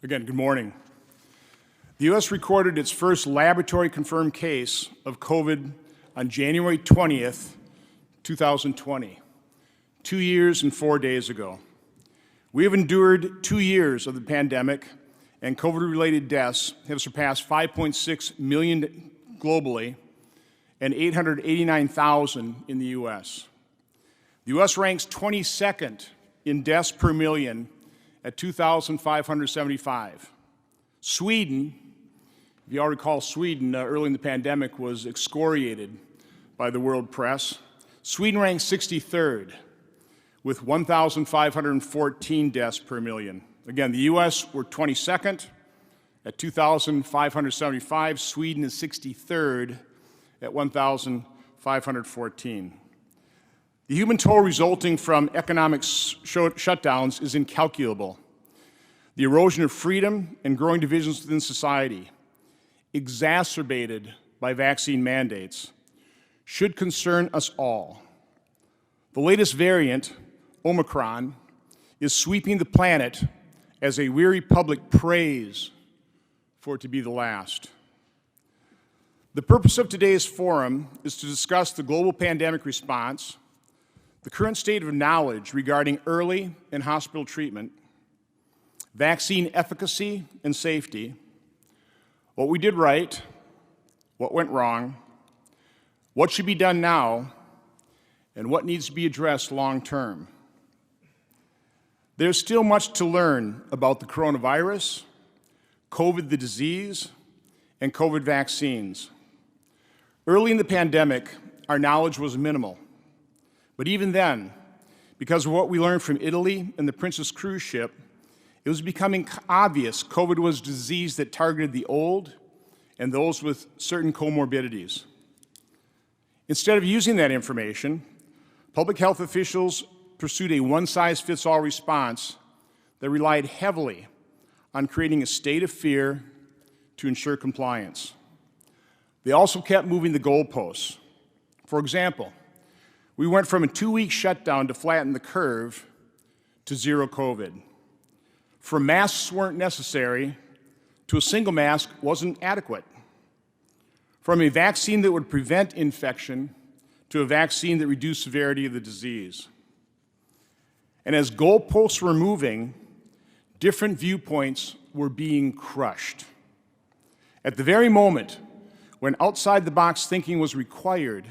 Again, good morning. The U.S. recorded its first laboratory-confirmed case of COVID on January 20th, 2020, 2 years and 4 days ago. We have endured 2 years of the pandemic, and COVID-related deaths have surpassed 5.6 million globally and 889,000 in the U.S. The U.S. ranks 22nd in deaths per million at 2,575. Sweden, if you all recall, Sweden early in the pandemic was excoriated by the world press. Sweden ranks 63rd with 1,514 deaths per million. Again, the U.S. were 22nd at 2,575. Sweden is 63rd at 1,514. The human toll resulting from economic shutdowns is incalculable. The erosion of freedom and growing divisions within society, exacerbated by vaccine mandates, should concern us all. The latest variant, Omicron, is sweeping the planet as a weary public prays for it to be the last. The purpose of today's forum is to discuss the global pandemic response, the current state of knowledge regarding early and hospital treatment, vaccine efficacy and safety, what we did right, what went wrong, what should be done now, and what needs to be addressed long term. There's still much to learn about the coronavirus, COVID the disease, and COVID vaccines. Early in the pandemic, our knowledge was minimal. But even then, because of what we learned from Italy and the Princess cruise ship, it was becoming obvious COVID was a disease that targeted the old and those with certain comorbidities. Instead of using that information, public health officials pursued a one-size-fits-all response that relied heavily on creating a state of fear to ensure compliance. They also kept moving the goalposts. For example, we went from a 2-week shutdown to flatten the curve to zero COVID. From masks weren't necessary to a single mask wasn't adequate. From a vaccine that would prevent infection to a vaccine that reduced severity of the disease. And as goalposts were moving, different viewpoints were being crushed. At the very moment when outside-the-box thinking was required,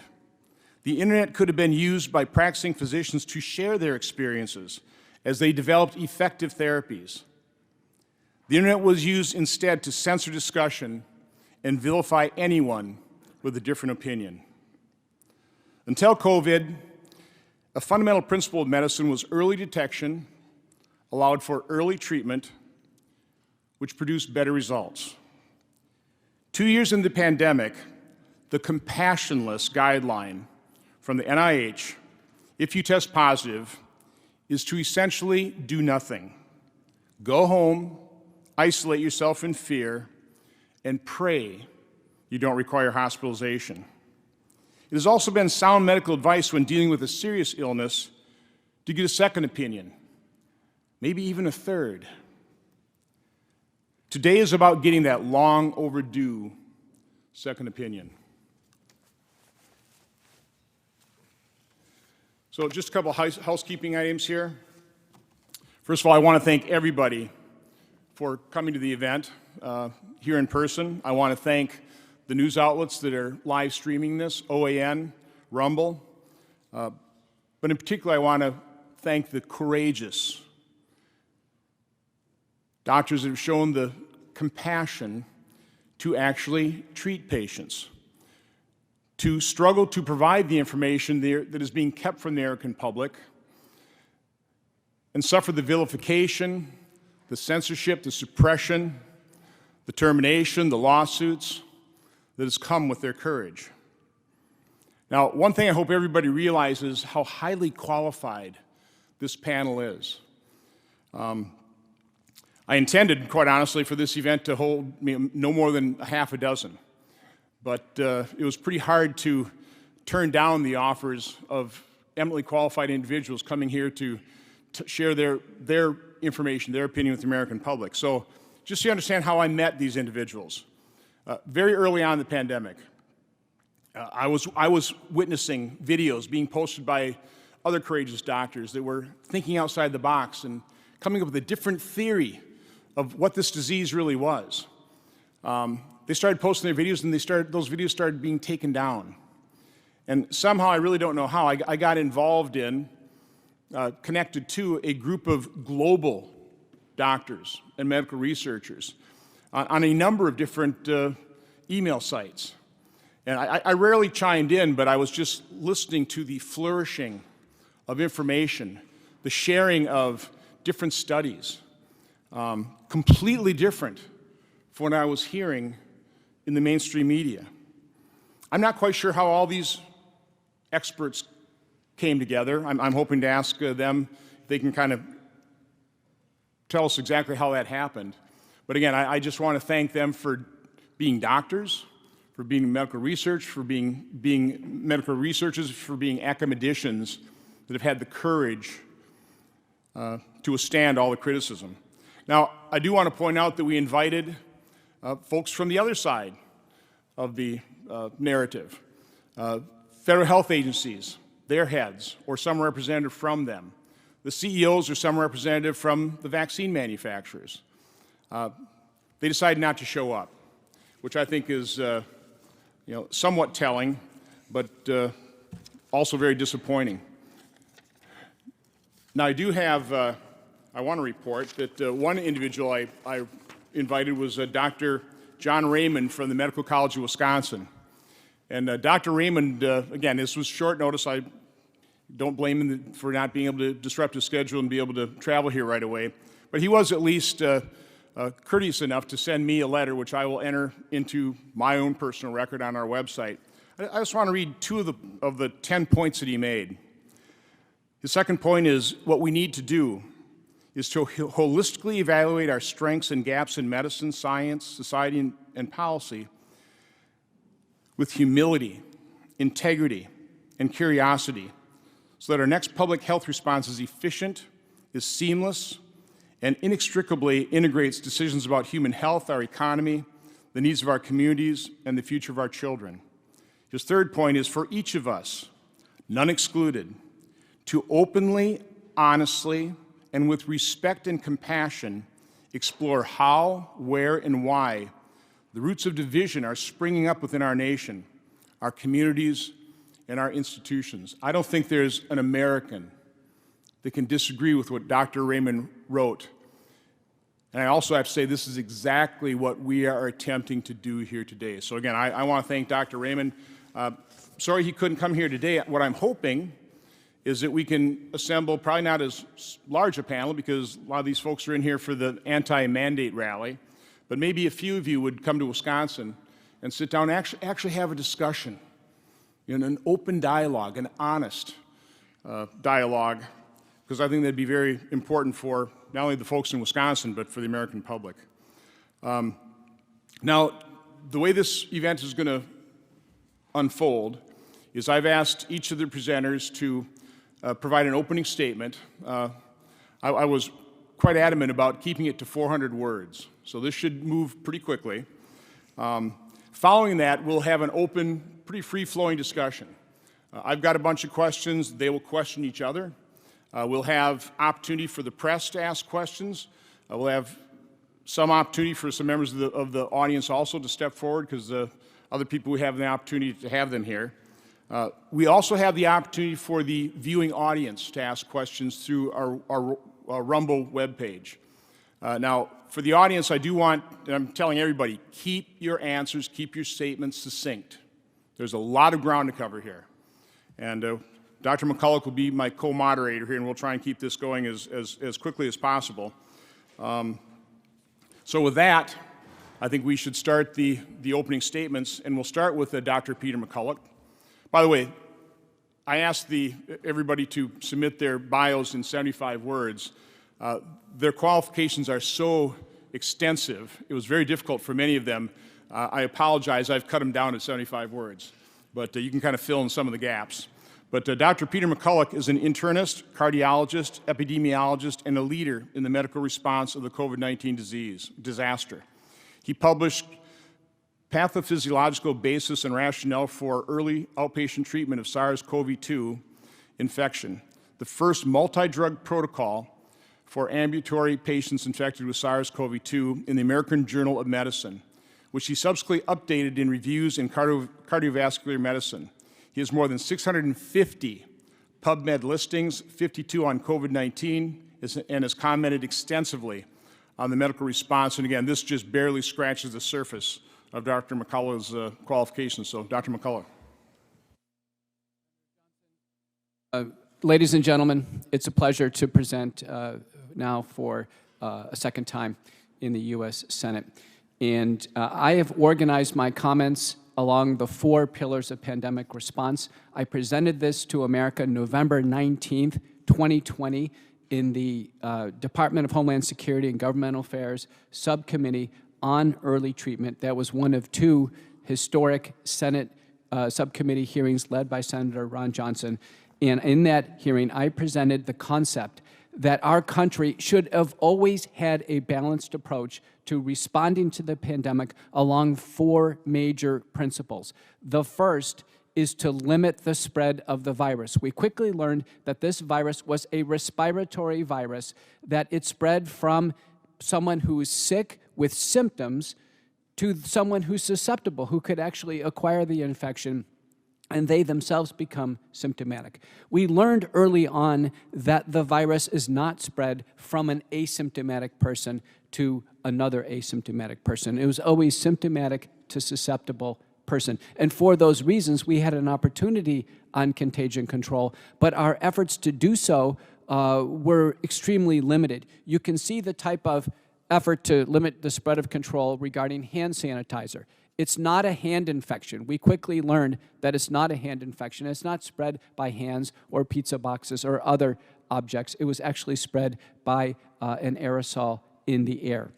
the internet could have been used by practicing physicians to share their experiences as they developed effective therapies. The internet was used instead to censor discussion and vilify anyone with a different opinion. Until COVID, a fundamental principle of medicine was early detection, allowed for early treatment, which produced better results. 2 years into the pandemic, the compassionless guideline from the NIH, if you test positive, is to essentially do nothing. Go home, isolate yourself in fear, and pray you don't require hospitalization. It has also been sound medical advice when dealing with a serious illness to get a second opinion, maybe even a third. Today is about getting that long overdue second opinion. So just a couple of housekeeping items here. First of all, I want to thank everybody for coming to the event here in person. I want to thank the news outlets that are live streaming this, OAN, Rumble. But in particular, I want to thank the courageous doctors that have shown the compassion to actually treat patients, to struggle to provide the information that is being kept from the American public, and suffer the vilification, the censorship, the suppression, the termination, the lawsuits that has come with their courage. Now, one thing I hope everybody realizes how highly qualified this panel is. I intended, quite honestly, for this event to hold no more than a half a dozen. But it was pretty hard to turn down the offers of eminently qualified individuals coming here to share their information, their opinion with the American public. So just so you understand how I met these individuals. Very early on in the pandemic, I was witnessing videos being posted by other courageous doctors that were thinking outside the box and coming up with a different theory of what this disease really was. They started posting their videos, and those videos started being taken down. And somehow, I really don't know how, I got involved in, connected to a group of global doctors and medical researchers on a number of different email sites. And I rarely chimed in, but I was just listening to the flourishing of information, the sharing of different studies, completely different from what I was hearing in the mainstream media. I'm not quite sure how all these experts came together. I'm hoping to ask them if they can kind of tell us exactly how that happened. But again, I just want to thank them for being doctors, for being medical research, for being medical researchers, for being academicians that have had the courage to withstand all the criticism. Now, I do want to point out that we invited folks from the other side of the narrative. Federal health agencies, their heads, or some representative from them. The CEOs or some representative from the vaccine manufacturers. They decided not to show up, which I think is somewhat telling, but also very disappointing. Now, I do have, I want to report that one individual I invited was Dr. John Raymond from the Medical College of Wisconsin. And Dr. Raymond, again, this was short notice. I don't blame him for not being able to disrupt his schedule and be able to travel here right away. But he was at least courteous enough to send me a letter, which I will enter into my own personal record on our website. I just want to read two of the 10 points that he made. His second point is, what we need to do is to holistically evaluate our strengths and gaps in medicine, science, society, and policy with humility, integrity, and curiosity, so that our next public health response is efficient, is seamless, and inextricably integrates decisions about human health, our economy, the needs of our communities, and the future of our children. His third point is for each of us, none excluded, to openly, honestly, and with respect and compassion explore how, where, and why the roots of division are springing up within our nation, our communities, and our institutions. I don't think there's an American that can disagree with what Dr. Raymond wrote. And I also have to say this is exactly what we are attempting to do here today. So again, I want to thank Dr. Raymond. Sorry he couldn't come here today. What I'm hoping is that we can assemble, probably not as large a panel because a lot of these folks are in here for the anti-mandate rally, but maybe a few of you would come to Wisconsin and sit down and actually have a discussion in an open dialogue, an honest dialogue, because I think that'd be very important for not only the folks in Wisconsin, but for the American public. Now, the way this event is going to unfold is I've asked each of the presenters to provide an opening statement. I was quite adamant about keeping it to 400 words, so this should move pretty quickly. Following that, we'll have an open, pretty free-flowing discussion. I've got a bunch of questions. They will question each other. We'll have opportunity for the press to ask questions. We'll have some opportunity for some members of the audience also to step forward because other people we have the opportunity to have them here. We also have the opportunity for the viewing audience to ask questions through our Rumble webpage. Now, for the audience, I do want, and I'm telling everybody, keep your answers, keep your statements succinct. There's a lot of ground to cover here. And Dr. McCulloch will be my co-moderator here, and we'll try and keep this going as quickly as possible. So with that, I think we should start the opening statements, and we'll start with Dr. Peter Mcculloch. By the way, I asked everybody to submit their bios in 75 words. Their qualifications are so extensive, it was very difficult for many of them. I apologize, I've cut them down to 75 words, but you can kind of fill in some of the gaps. But Dr. Peter Mcculloch is an internist, cardiologist, epidemiologist, and a leader in the medical response of the COVID-19 disaster. He published Pathophysiological Basis and Rationale for Early Outpatient Treatment of SARS-CoV-2 Infection, the first multi-drug protocol for ambulatory patients infected with SARS-CoV-2 in the American Journal of Medicine, which he subsequently updated in reviews in cardiovascular medicine. He has more than 650 PubMed listings, 52 on COVID-19, and has commented extensively on the medical response. And again, this just barely scratches the surface of Dr. McCulloch's qualifications. So, Dr. McCulloch. Ladies and gentlemen, it's a pleasure to present now for a second time in the U.S. Senate. And I have organized my comments along the 4 pillars of pandemic response. I presented this to America November 19th, 2020, in the Department of Homeland Security and Governmental Affairs Subcommittee on Early Treatment. That was one of 2 historic Senate subcommittee hearings led by Senator Ron Johnson. And in that hearing, I presented the concept that our country should have always had a balanced approach to responding to the pandemic along 4 major principles. The first is to limit the spread of the virus. We quickly learned that this virus was a respiratory virus, that it spread from someone who is sick with symptoms to someone who's susceptible, who could actually acquire the infection, and they themselves become symptomatic. We learned early on that the virus is not spread from an asymptomatic person to another asymptomatic person. It was always symptomatic to susceptible person. And for those reasons, we had an opportunity on contagion control, but our efforts to do so were extremely limited. You can see the type of effort to limit the spread of control regarding hand sanitizer. It's not a hand infection. We quickly learned that it's not a hand infection. It's not spread by hands or pizza boxes or other objects. It was actually spread by an aerosol in the air.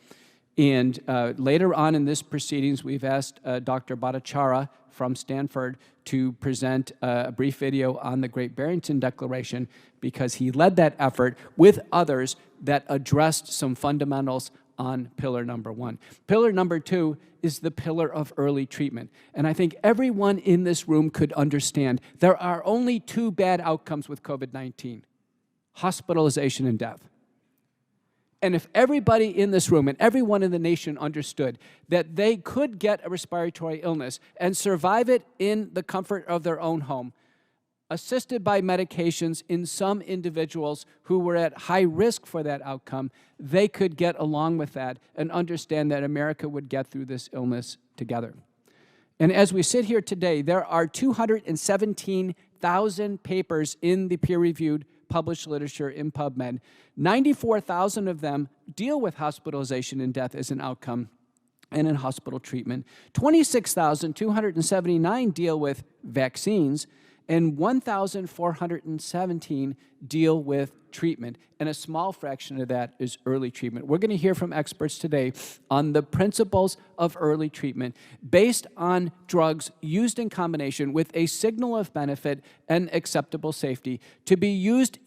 And later on in this proceedings, we've asked Dr. Bhattacharya from Stanford to present a brief video on the Great Barrington Declaration, because he led that effort with others that addressed some fundamentals on pillar number 1. Pillar number 2 is the pillar of early treatment. And I think everyone in this room could understand there are only 2 bad outcomes with COVID-19: hospitalization and death. And if everybody in this room and everyone in the nation understood that they could get a respiratory illness and survive it in the comfort of their own home, assisted by medications in some individuals who were at high risk for that outcome, they could get along with that and understand that America would get through this illness together. And as we sit here today, there are 217,000 papers in the peer-reviewed published literature in PubMed. 94,000 of them deal with hospitalization and death as an outcome and in hospital treatment. 26,279 deal with vaccines, and 1,417 deal with treatment, and a small fraction of that is early treatment. We're going to hear from experts today on the principles of early treatment based on drugs used in combination with a signal of benefit and acceptable safety to be used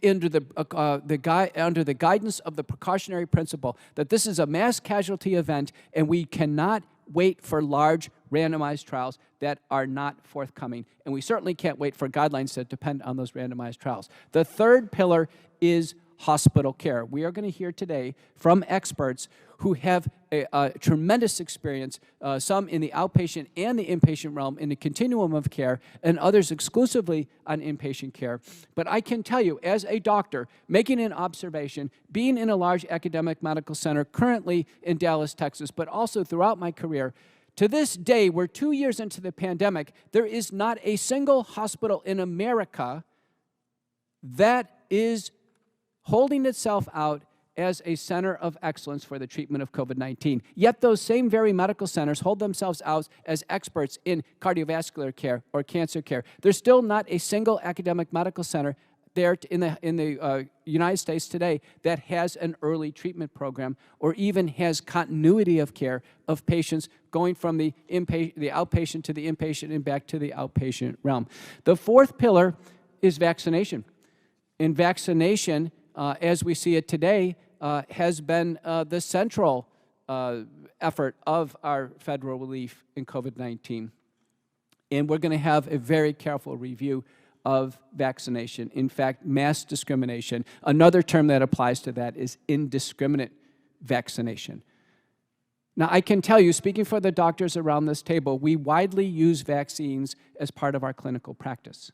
under the guidance of the precautionary principle that this is a mass casualty event and we cannot wait for large randomized trials that are not forthcoming. And we certainly can't wait for guidelines that depend on those randomized trials. The third pillar is hospital care. We are going to hear today from experts who have a tremendous experience, some in the outpatient and the inpatient realm in the continuum of care, and others exclusively on inpatient care. But I can tell you, as a doctor, making an observation, being in a large academic medical center, currently in Dallas, Texas, but also throughout my career, to this day, we're 2 years into the pandemic, there is not a single hospital in America that is holding itself out as a center of excellence for the treatment of COVID-19. Yet those same very medical centers hold themselves out as experts in cardiovascular care or cancer care. There's still not a single academic medical center there in the United States today that has an early treatment program or even has continuity of care of patients going from the outpatient to the inpatient and back to the outpatient realm. The fourth pillar is vaccination. And vaccination, as we see it today, has been the central effort of our federal relief in COVID-19. And we're going to have a very careful review of vaccination. In fact, mass discrimination, another term that applies to that is indiscriminate vaccination. Now, I can tell you, speaking for the doctors around this table, we widely use vaccines as part of our clinical practice.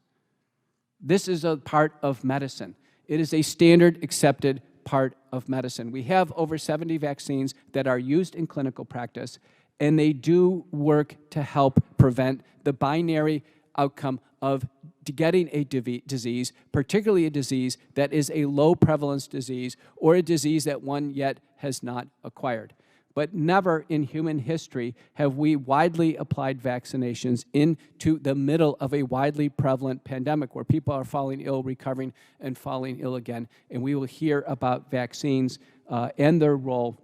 This is a part of medicine. It is a standard accepted part of medicine. We have over 70 vaccines that are used in clinical practice, and they do work to help prevent the binary outcome of getting a disease, particularly a disease that is a low prevalence disease or a disease that one yet has not acquired. But never in human history have we widely applied vaccinations into the middle of a widely prevalent pandemic where people are falling ill, recovering, and falling ill again. And we will hear about vaccines and their role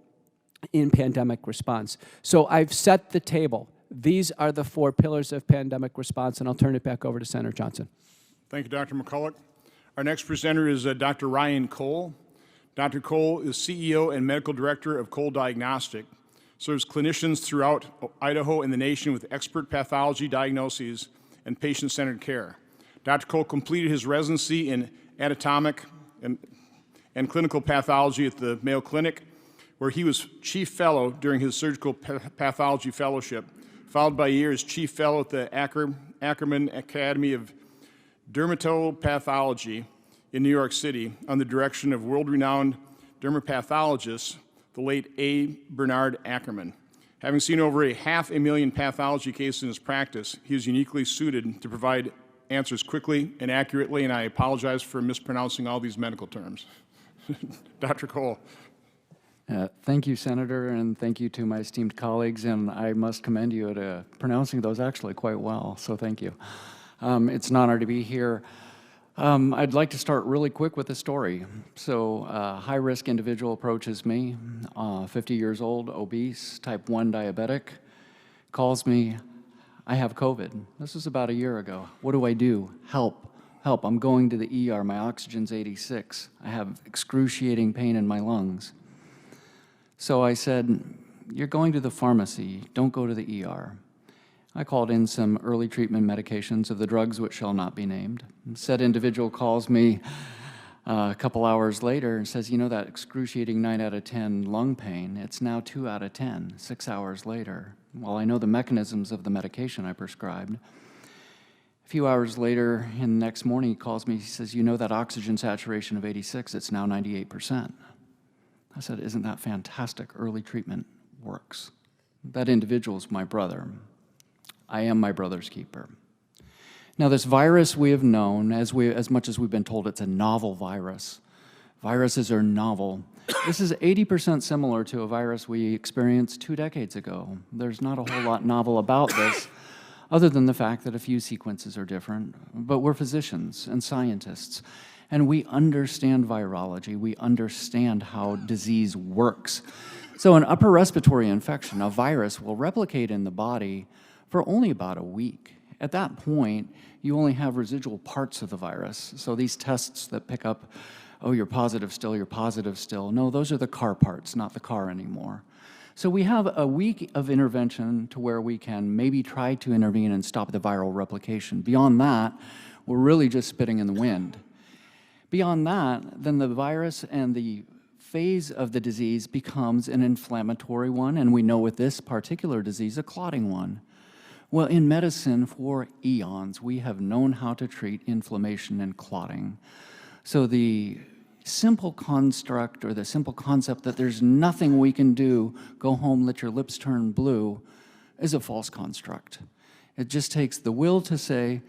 in pandemic response. So I've set the table. These are the 4 pillars of pandemic response, and I'll turn it back over to Senator Johnson. Thank you, Dr. McCulloch. Our next presenter is Dr. Ryan Cole. Dr. Cole is CEO and Medical Director of Cole Diagnostic, serves clinicians throughout Idaho and the nation with expert pathology diagnoses and patient-centered care. Dr. Cole completed his residency in anatomic and clinical pathology at the Mayo Clinic, where he was chief fellow during his surgical pathology fellowship, followed by a year as chief fellow at the Ackerman Academy of Dermatopathology in New York City under the direction of world-renowned dermapathologist, the late A. Bernard Ackerman. Having seen over 500,000 pathology cases in his practice, he is uniquely suited to provide answers quickly and accurately, and I apologize for mispronouncing all these medical terms. Dr. Cole. Thank you, Senator, and thank you to my esteemed colleagues, and I must commend you at pronouncing those actually quite well, so thank you. It's an honor to be here. I'd like to start really quick with a story. So a high-risk individual approaches me, 50 years old, obese, type 1 diabetic, calls me, I have COVID. This was about a year ago. What do I do? Help, help, I'm going to the ER, my oxygen's 86. I have excruciating pain in my lungs. So I said, you're going to the pharmacy, don't go to the ER. I called in some early treatment medications of the drugs which shall not be named. Said individual calls me a couple hours later and says, you know that excruciating 9 out of 10 lung pain, it's now 2 out of 10, 6 hours later. Well, I know the mechanisms of the medication I prescribed. A few hours later, in the next morning, he calls me, he says, you know that oxygen saturation of 86, it's now 98%. I said, isn't that fantastic? Early treatment works. That individual is my brother. I am my brother's keeper. Now, this virus we have known, as much as we've been told it's a novel virus. Viruses are novel. This is 80% similar to a virus we experienced 2 decades ago. There's not a whole lot novel about this, other than the fact that a few sequences are different. But we're physicians and scientists, and we understand virology. We understand how disease works. So an upper respiratory infection, a virus, will replicate in the body for only about a week. At that point, you only have residual parts of the virus. So these tests that pick up, oh, you're positive still, you're positive still. No, those are the car parts, not the car anymore. So we have a week of intervention to where we can maybe try to intervene and stop the viral replication. Beyond that, we're really just spitting in the wind. Beyond that, then the virus and the phase of the disease becomes an inflammatory one, and we know with this particular disease, a clotting one. Well, in medicine for eons, we have known how to treat inflammation and clotting. So the simple construct or the simple concept that there's nothing we can do, go home, let your lips turn blue, is a false construct. It just takes the will to say,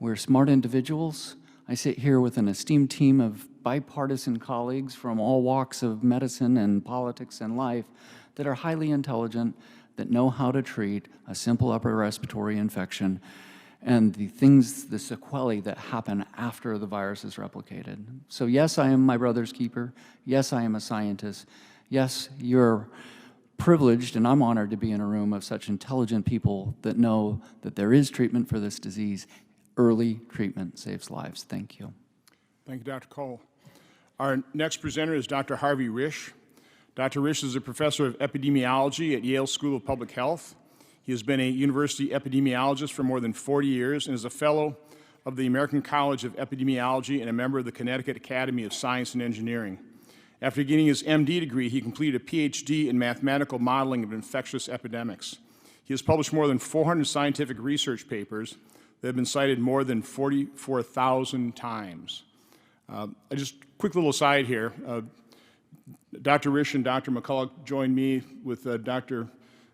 we're smart individuals. I sit here with an esteemed team of bipartisan colleagues from all walks of medicine and politics and life that are highly intelligent, that know how to treat a simple upper respiratory infection and the things, the sequelae that happen after the virus is replicated. So yes, I am my brother's keeper. Yes, I am a scientist. Yes, you're privileged, and I'm honored to be in a room of such intelligent people that know that there is treatment for this disease. Early treatment saves lives. Thank you. Thank you, Dr. Cole. Our next presenter is Dr. Harvey Risch. Dr. Risch is a professor of epidemiology at Yale School of Public Health. He has been a university epidemiologist for more than 40 years and is a fellow of the American College of Epidemiology and a member of the Connecticut Academy of Science and Engineering. After getting his MD degree, he completed a PhD in mathematical modeling of infectious epidemics. He has published more than 400 scientific research papers that have been cited more than 44,000 times. Just quick little aside here. Dr. Risch and Dr. McCulloch joined me with Dr.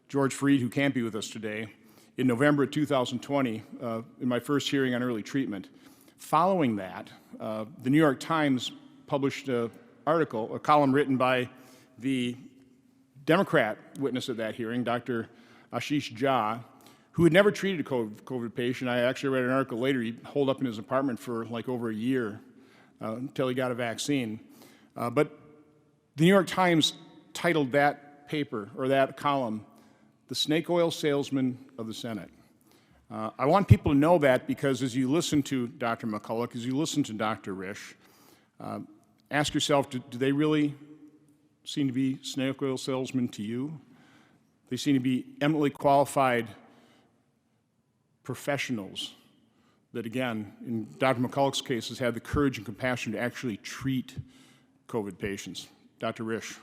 George Freed, who can't be with us today, in November of 2020 in my first hearing on early treatment. Following that, the New York Times published an article, a column written by the Democrat witness at that hearing, Dr. Ashish Jha, who had never treated a COVID patient. I actually read an article later. He holed up in his apartment for like over a year until he got a vaccine. But the New York Times titled that paper, or that column, "The Snake Oil Salesman of the Senate." I want people to know that because as you listen to Dr. McCulloch, as you listen to Dr. Risch, ask yourself, do they really seem to be snake oil salesmen to you? They seem to be eminently qualified professionals that, again, in Dr. McCulloch's case, has had the courage and compassion to actually treat COVID patients. Dr. Risch.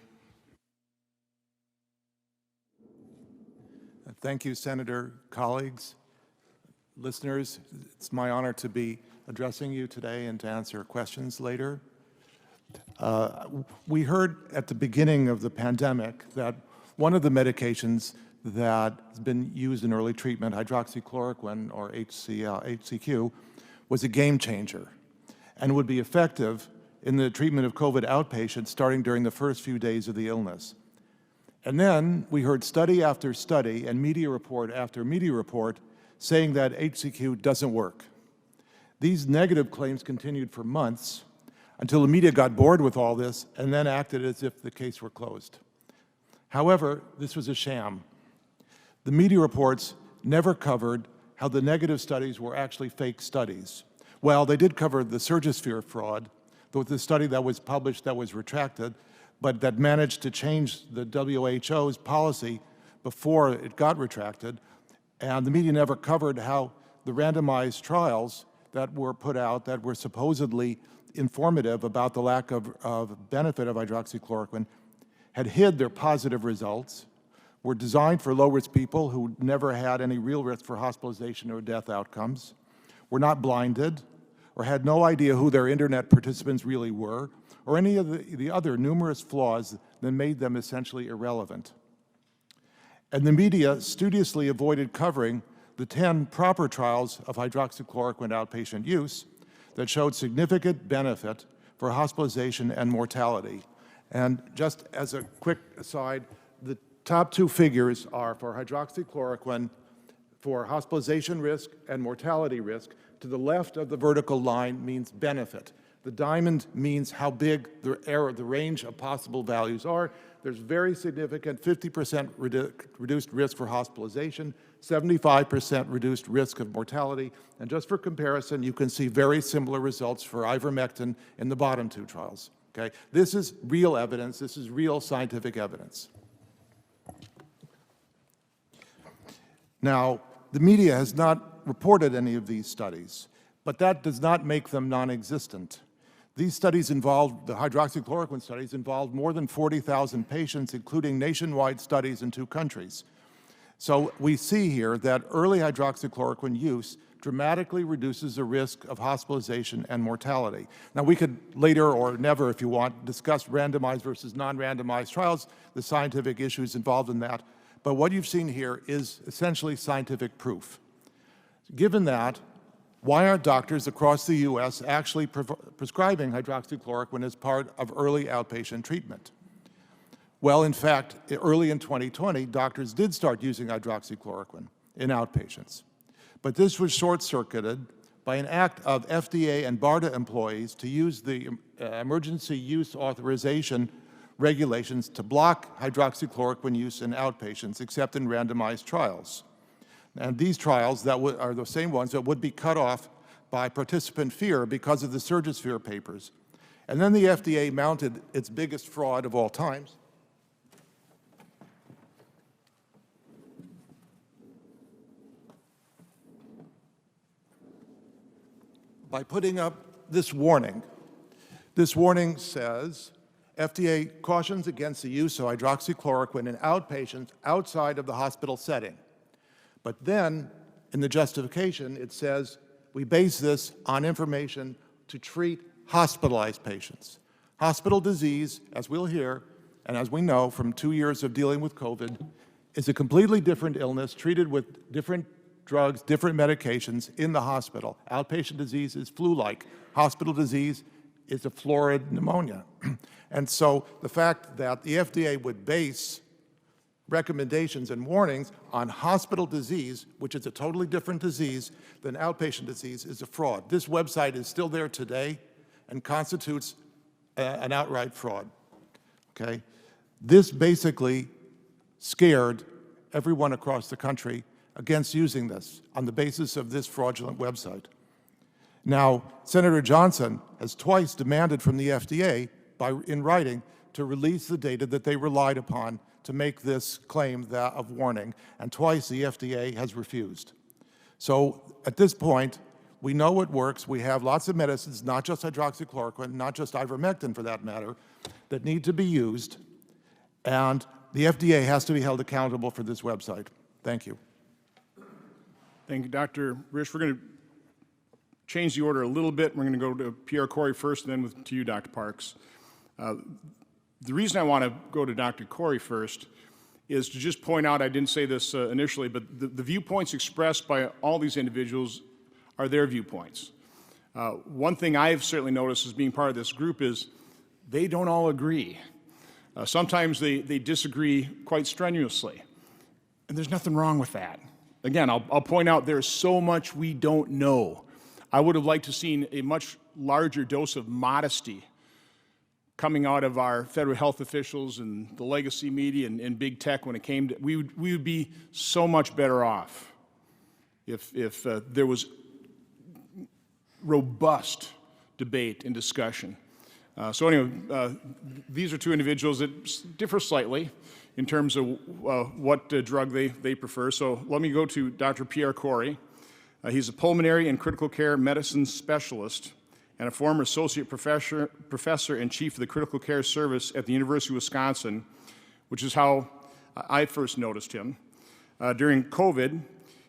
Thank you, Senator, colleagues, listeners. It's my honor to be addressing you today and to answer questions later. We heard at the beginning of the pandemic that one of the medications that has been used in early treatment, hydroxychloroquine or HCQ, was a game changer and would be effective in the treatment of COVID outpatients starting during the first few days of the illness. And then we heard study after study and media report after media report saying that HCQ doesn't work. These negative claims continued for months until the media got bored with all this and then acted as if the case were closed. However, this was a sham. The media reports never covered how the negative studies were actually fake studies. Well, they did cover the Surgisphere fraud, the study that was published that was retracted, but that managed to change the WHO's policy before it got retracted. And the media never covered how the randomized trials that were put out that were supposedly informative about the lack of benefit of hydroxychloroquine had hid their positive results, were designed for low-risk people who never had any real risk for hospitalization or death outcomes, were not blinded, or had no idea who their internet participants really were, or any of the other numerous flaws that made them essentially irrelevant. And the media studiously avoided covering the 10 proper trials of hydroxychloroquine outpatient use that showed significant benefit for hospitalization and mortality. And just as a quick aside, the top two figures are for hydroxychloroquine for hospitalization risk and mortality risk. To the left of the vertical line means benefit. The diamond means how big the range of possible values are. There's very significant 50% reduced risk for hospitalization, 75% reduced risk of mortality. And just for comparison, you can see very similar results for ivermectin in the bottom two trials. Okay? This is real evidence. This is real scientific evidence. Now, the media has not reported any of these studies, but that does not make them non-existent. These studies involved, the hydroxychloroquine studies involved more than 40,000 patients, including nationwide studies in 2 countries. So we see here that early hydroxychloroquine use dramatically reduces the risk of hospitalization and mortality. Now we could later, or never if you want, discuss randomized versus non-randomized trials, the scientific issues involved in that. But what you've seen here is essentially scientific proof. Given that, why aren't doctors across the U.S. actually prescribing hydroxychloroquine as part of early outpatient treatment? Well, in fact, early in 2020, doctors did start using hydroxychloroquine in outpatients. But this was short-circuited by an act of FDA and BARDA employees to use the emergency use authorization regulations to block hydroxychloroquine use in outpatients, except in randomized trials. And these trials that are the same ones that would be cut off by participant fear because of the Surgisphere papers. And then the FDA mounted its biggest fraud of all times. By putting up this warning. This warning says, FDA cautions against the use of hydroxychloroquine in outpatients outside of the hospital setting. But then, in the justification, it says, we base this on information to treat hospitalized patients. Hospital disease, as we'll hear, and as we know from 2 years of dealing with COVID, is a completely different illness treated with different drugs, different medications in the hospital. Outpatient disease is flu-like. Hospital disease is a florid pneumonia. And so the fact that the FDA would base recommendations and warnings on hospital disease, which is a totally different disease than outpatient disease, is a fraud. This website is still there today and constitutes an outright fraud, okay? This basically scared everyone across the country against using this on the basis of this fraudulent website. Now, Senator Johnson has twice demanded from the FDA, in writing, to release the data that they relied upon to make this claim of warning, and twice the FDA has refused. So at this point, we know it works. We have lots of medicines, not just hydroxychloroquine, not just ivermectin for that matter, that need to be used, and the FDA has to be held accountable for this website. Thank you. Thank you, Dr. Risch. We're going to change the order a little bit. We're going to go to Pierre Corey first, and then to you, Dr. Parks. The reason I want to go to Dr. Corey first is to just point out, I didn't say this initially, but the viewpoints expressed by all these individuals are their viewpoints. One thing I've certainly noticed as being part of this group is they don't all agree. Sometimes they disagree quite strenuously, and there's nothing wrong with that. Again, I'll point out there's so much we don't know. I would have liked to have seen a much larger dose of modesty coming out of our federal health officials and the legacy media and big tech when it came to, we would be so much better off if there was robust debate and discussion. So anyway, these are two individuals that differ slightly in terms of what drug they prefer. So let me go to Dr. Pierre Corey. He's a pulmonary and critical care medicine specialist and a former associate professor and chief of the critical care service at the University of Wisconsin, which is how I first noticed him. During COVID,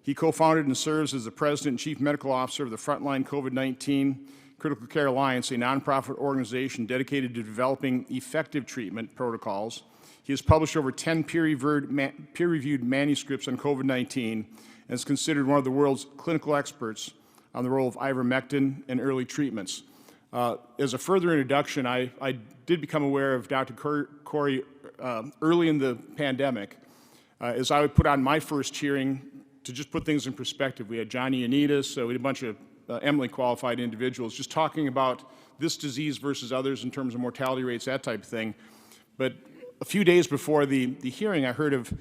he co-founded and serves as the president and chief medical officer of the Frontline COVID-19 Critical Care Alliance, a nonprofit organization dedicated to developing effective treatment protocols. He has published over 10 peer-reviewed manuscripts on COVID-19 and is considered one of the world's clinical experts on the role of ivermectin and early treatments. As a further introduction, I did become aware of Dr. Corey early in the pandemic, as I would put on my first hearing to just put things in perspective. We had Johnny Anitas, we had a bunch of Emily qualified individuals just talking about this disease versus others in terms of mortality rates, that type of thing. But a few days before the hearing, I heard of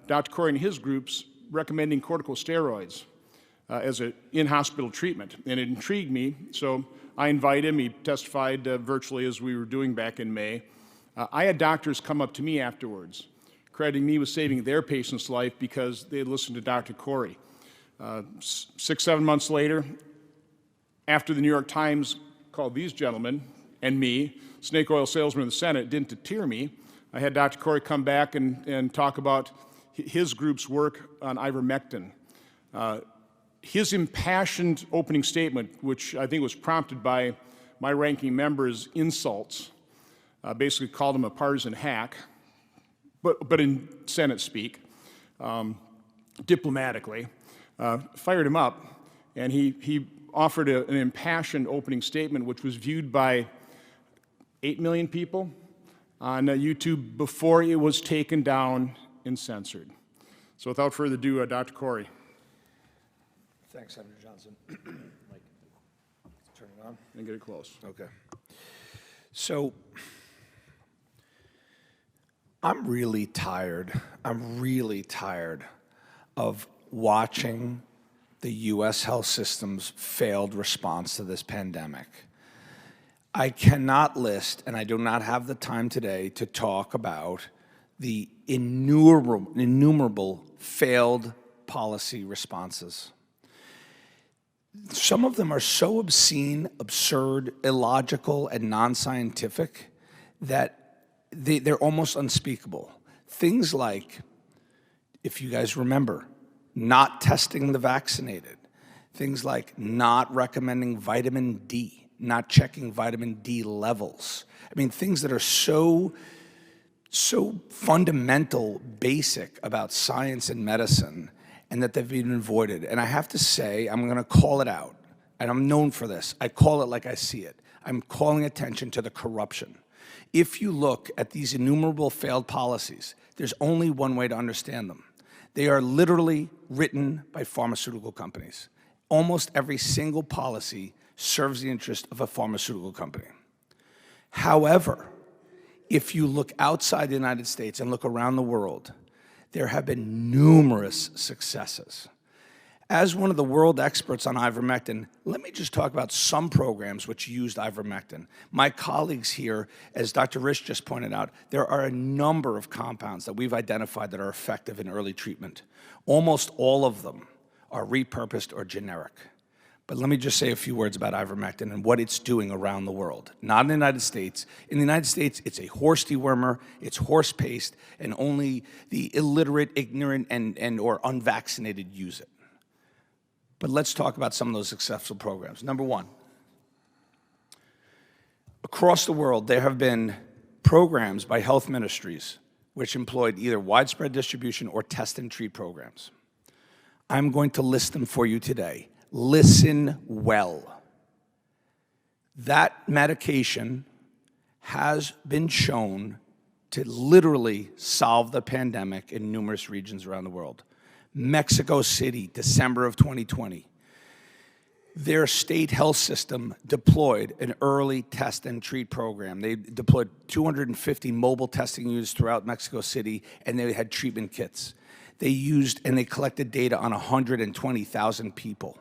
Dr. Corey and his groups recommending corticosteroids as an in-hospital treatment, and it intrigued me, so I invited him. He testified virtually as we were doing back in May. I had doctors come up to me afterwards, crediting me with saving their patient's life because they had listened to Dr. Corey. 6, 7 months later, after the New York Times called these gentlemen and me snake oil salesmen in the Senate, didn't deter me. I had Dr. Corey come back and talk about his group's work on ivermectin. His impassioned opening statement, which I think was prompted by my ranking member's insults, basically called him a partisan hack, but in Senate speak, diplomatically, fired him up, and he offered an impassioned opening statement which was viewed by 8 million people on YouTube before it was taken down and censored. So without further ado, Dr. Corey. Thanks, Senator Johnson. Mike, turn it on. And get it close. Okay. So I'm really tired of watching the U.S. health system's failed response to this pandemic. I cannot list, and I do not have the time today to talk about the innumerable failed policy responses. Some of them are so obscene, absurd, illogical, and non-scientific that they're almost unspeakable. Things like, if you guys remember, not testing the vaccinated. Things like not recommending vitamin D, not checking vitamin D levels. I mean, things that are so fundamental, basic about science and medicine, and that they've been avoided. And I have to say, I'm going to call it out, and I'm known for this. I call it like I see it. I'm calling attention to the corruption. If you look at these innumerable failed policies, there's only one way to understand them. They are literally written by pharmaceutical companies. Almost every single policy serves the interest of a pharmaceutical company. However, if you look outside the United States and look around the world, there have been numerous successes. As one of the world experts on ivermectin, let me just talk about some programs which used ivermectin. My colleagues here, as Dr. Risch just pointed out, there are a number of compounds that we've identified that are effective in early treatment. Almost all of them are repurposed or generic. But let me just say a few words about ivermectin and what it's doing around the world. Not in the United States. In the United States, it's a horse dewormer, it's horse paste, and only the illiterate, ignorant, and or unvaccinated use it. But let's talk about some of those successful programs. Number one, across the world, there have been programs by health ministries which employed either widespread distribution or test and treat programs. I'm going to list them for you today. Listen well. That medication has been shown to literally solve the pandemic in numerous regions around the world. Mexico City, December of 2020. Their state health system deployed an early test and treat program. They deployed 250 mobile testing units throughout Mexico City, and they had treatment kits. They used and they collected data on 120,000 people.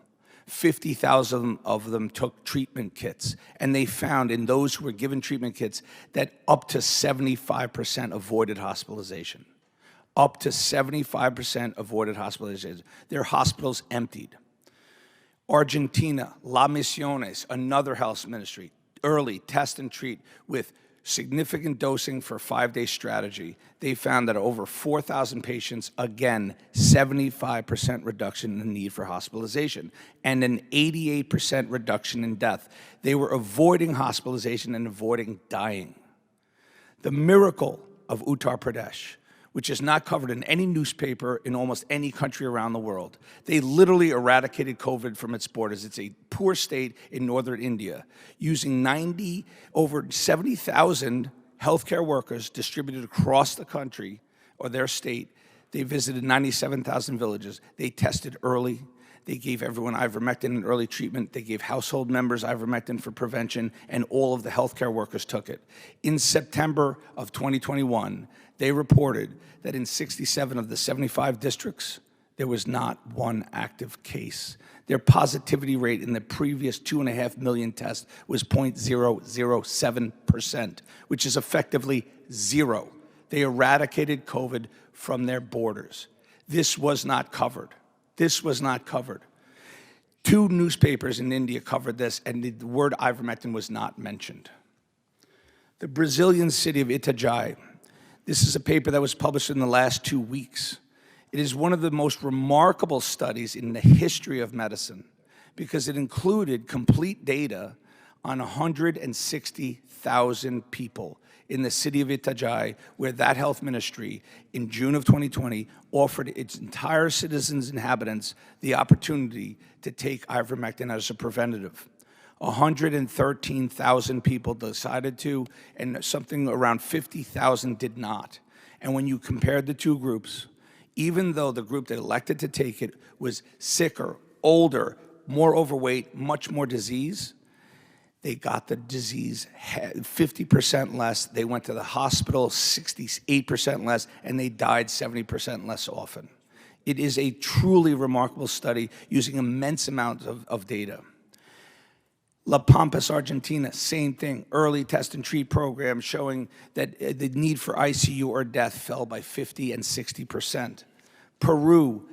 50,000 of them took treatment kits, and they found in those who were given treatment kits that up to 75% avoided hospitalization. Up to 75% avoided hospitalization. Their hospitals emptied. Argentina, La Misiones, another health ministry, early test and treat with significant dosing for 5-day strategy. They found that over 4,000 patients, again, 75% reduction in the need for hospitalization and an 88% reduction in death. They were avoiding hospitalization and avoiding dying. The miracle of Uttar Pradesh, which is not covered in any newspaper in almost any country around the world. They literally eradicated COVID from its borders. It's a poor state in northern India, using over 70,000 healthcare workers distributed across the country or their state. They visited 97,000 villages. They tested early. They gave everyone ivermectin in early treatment. They gave household members ivermectin for prevention, and all of the healthcare workers took it. In September of 2021, they reported that in 67 of the 75 districts, there was not one active case. Their positivity rate in the previous 2.5 million tests was 0.007%, which is effectively zero. They eradicated COVID from their borders. This was not covered. This was not covered. 2 newspapers in India covered this, and the word ivermectin was not mentioned. The Brazilian city of Itajai. This is a paper that was published in the last 2 weeks. It is one of the most remarkable studies in the history of medicine because it included complete data on 160,000 people in the city of Itajai, where that health ministry in June of 2020 offered its entire citizens, inhabitants, the opportunity to take ivermectin as a preventative. 113,000 people decided to, and something around 50,000 did not. And when you compared the 2 groups, even though the group that elected to take it was sicker, older, more overweight, much more disease, they got the disease 50% less. They went to the hospital 68% less, and they died 70% less often. It is a truly remarkable study using immense amounts of data. La Pampas, Argentina, same thing. Early test and treat program showing that the need for ICU or death fell by 50 and 60%. Peru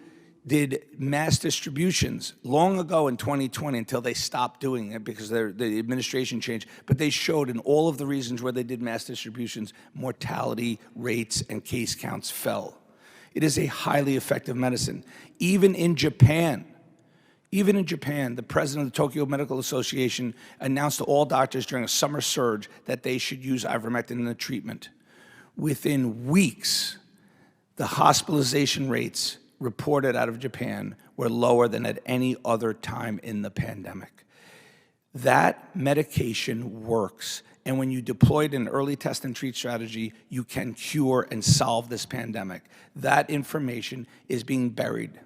did mass distributions long ago in 2020 until they stopped doing it because the administration changed. But they showed in all of the regions where they did mass distributions, mortality rates and case counts fell. It is a highly effective medicine. Even in Japan, the president of the Tokyo Medical Association announced to all doctors during a summer surge that they should use ivermectin in the treatment. Within weeks, the hospitalization rates reported out of Japan were lower than at any other time in the pandemic. That medication works, and when you deploy it in an early test and treat strategy, you can cure and solve this pandemic. That information is being buried.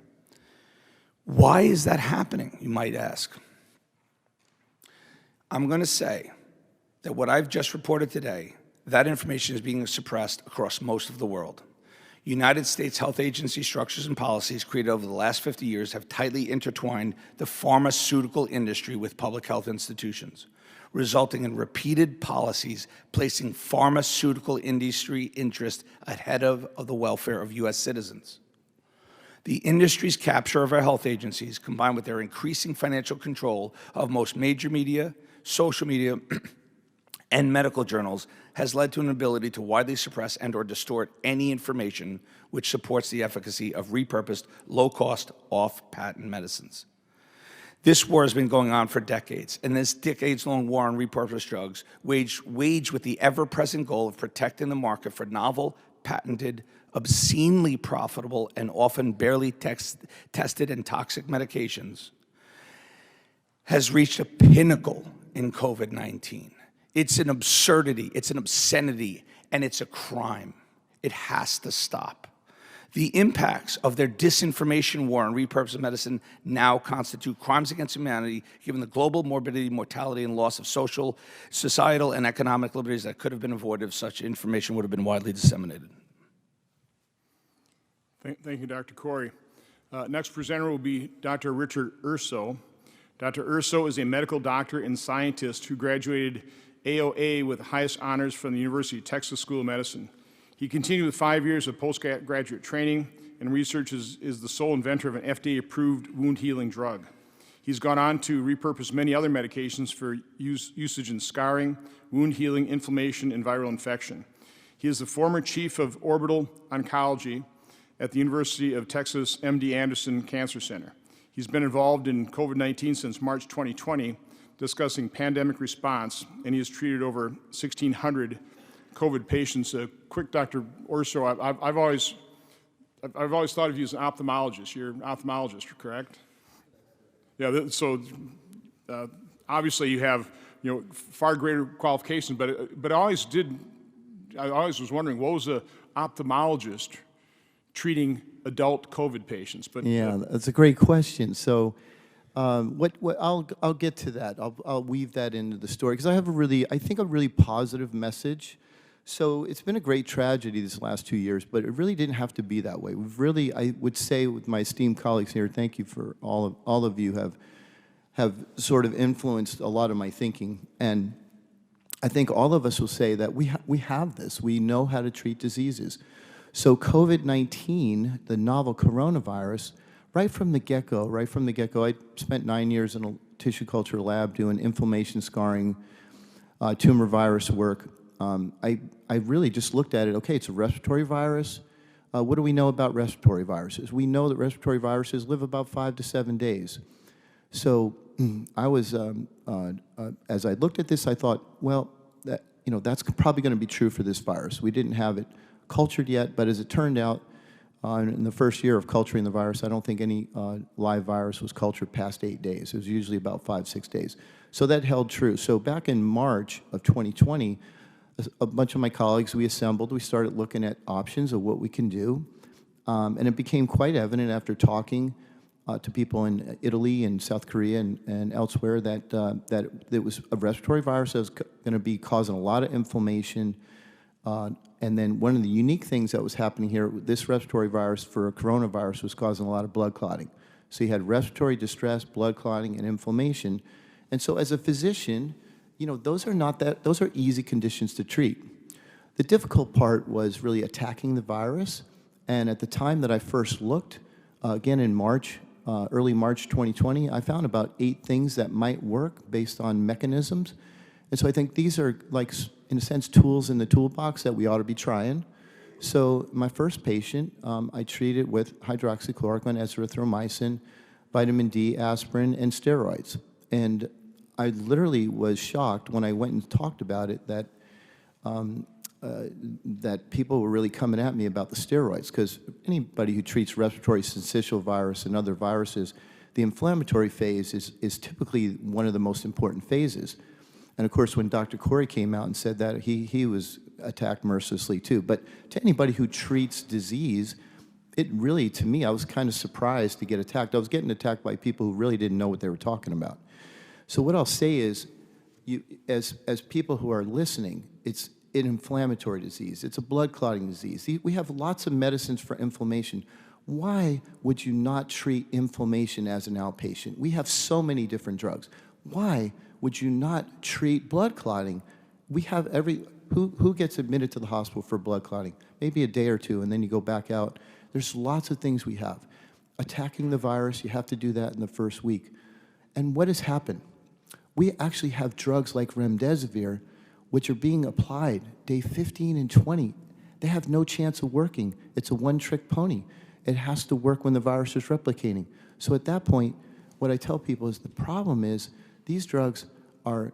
Why is that happening, you might ask? I'm going to say that what I've just reported today, that information is being suppressed across most of the world. United States health agency structures and policies created over the last 50 years have tightly intertwined the pharmaceutical industry with public health institutions, resulting in repeated policies placing pharmaceutical industry interests ahead of the welfare of U.S. citizens. The industry's capture of our health agencies, combined with their increasing financial control of most major media, social media, and medical journals, has led to an ability to widely suppress and/or distort any information which supports the efficacy of repurposed, low-cost, off-patent medicines. This war has been going on for decades, and this decades-long war on repurposed drugs waged with the ever-present goal of protecting the market for novel, patented, obscenely profitable, and often barely tested and toxic medications, has reached a pinnacle in COVID-19. It's an absurdity, it's an obscenity, and it's a crime. It has to stop. The impacts of their disinformation war on repurposed medicine now constitute crimes against humanity, given the global morbidity, mortality, and loss of social, societal, and economic liberties that could have been avoided if such information would have been widely disseminated. Thank you, Dr. Corey. Next presenter will be Dr. Richard Urso. Dr. Urso is a medical doctor and scientist who graduated AOA with the highest honors from the University of Texas School of Medicine. He continued with 5 years of postgraduate training and research is the sole inventor of an FDA-approved wound healing drug. He's gone on to repurpose many other medications for usage in scarring, wound healing, inflammation, and viral infection. He is the former chief of orbital oncology at the University of Texas MD Anderson Cancer Center. He's been involved in COVID-19 since March 2020, discussing pandemic response, and he has treated over 1,600 COVID patients. Quick, Dr. Urso, I've always thought of you as an ophthalmologist. You're an ophthalmologist, correct? Yeah. So obviously you have far greater qualifications, but I always was wondering, what was an ophthalmologist treating adult COVID patients? But yeah, that's a great question. So. I'll get to that. I'll weave that into the story because I have I think a really positive message. So it's been a great tragedy this last 2 years, but it really didn't have to be that way. I would say with my esteemed colleagues here, thank you for all of you have sort of influenced a lot of my thinking, and I think all of us will say that we have this. We know how to treat diseases. So COVID-19, the novel coronavirus. Right from the get-go, I spent 9 years in a tissue culture lab doing inflammation, scarring, tumor virus work. I really just looked at it, okay, it's a respiratory virus. What do we know about respiratory viruses? We know that respiratory viruses live about 5 to 7 days. So I was, as I looked at this, I thought, well, that's probably going to be true for this virus. We didn't have it cultured yet, but as it turned out, in the first year of culturing the virus, I don't think any live virus was cultured past 8 days. It was usually about 5, 6 days. So that held true. So back in March of 2020, a bunch of my colleagues, we assembled, we started looking at options of what we can do. And it became quite evident after talking to people in Italy and South Korea and elsewhere that it was a respiratory virus that was going to be causing a lot of inflammation, And then one of the unique things that was happening here, this respiratory virus for a coronavirus was causing a lot of blood clotting. So you had respiratory distress, blood clotting, and inflammation. And so as a physician, you know, those are easy conditions to treat. The difficult part was really attacking the virus. And at the time that I first looked, again in March, early March 2020, I found about 8 things that might work based on mechanisms. And so I think these are, like, in a sense, tools in the toolbox that we ought to be trying. So my first patient, I treated with hydroxychloroquine, erythromycin, vitamin D, aspirin, and steroids. And I literally was shocked when I went and talked about it that that people were really coming at me about the steroids, because anybody who treats respiratory syncytial virus and other viruses, the inflammatory phase is typically one of the most important phases. And of course, when Dr. Corey came out and said that, he was attacked mercilessly too. But to anybody who treats disease, it really, to me, I was kind of surprised to get attacked. I was getting attacked by people who really didn't know what they were talking about. So what I'll say is, as people who are listening, it's an inflammatory disease. It's a blood clotting disease. We have lots of medicines for inflammation. Why would you not treat inflammation as an outpatient? We have so many different drugs. Why would you not treat blood clotting? We have who gets admitted to the hospital for blood clotting? Maybe a day or two, and then you go back out. There's lots of things we have. Attacking the virus, you have to do that in the first week. And what has happened? We actually have drugs like remdesivir, which are being applied day 15 and 20. They have no chance of working. It's a one-trick pony. It has to work when the virus is replicating. So at that point, what I tell people is the problem is these drugs are,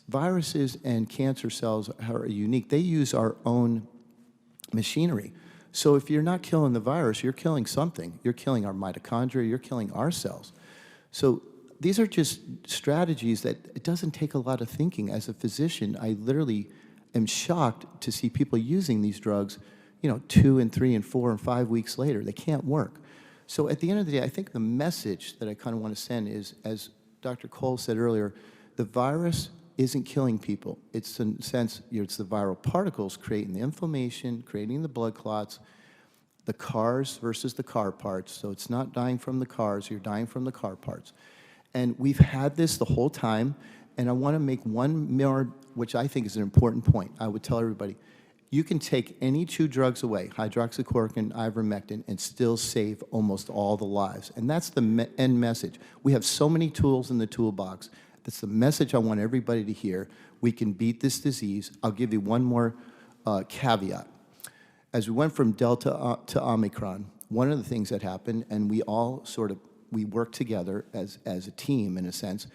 viruses and cancer cells are unique. They use our own machinery. So if you're not killing the virus, you're killing something. You're killing our mitochondria, you're killing our cells. So these are just strategies that it doesn't take a lot of thinking. As a physician, I literally am shocked to see people using these drugs, you know, 2 and 3 and 4 and 5 weeks later. They can't work. So at the end of the day, I think the message that I kind of want to send is, as Dr. Cole said earlier, the virus isn't killing people. It's, in a sense, it's the viral particles creating the inflammation, creating the blood clots, the cars versus the car parts. So it's not dying from the cars, you're dying from the car parts. And we've had this the whole time, and I want to make one more, which I think is an important point. I would tell everybody, you can take any 2 drugs away, hydroxychloroquine, ivermectin, and still save almost all the lives. And that's the end message. We have so many tools in the toolbox. That's the message I want everybody to hear. We can beat this disease. I'll give you one more caveat. As we went from Delta to Omicron, one of the things that happened, and we all we worked together as a team, in a sense,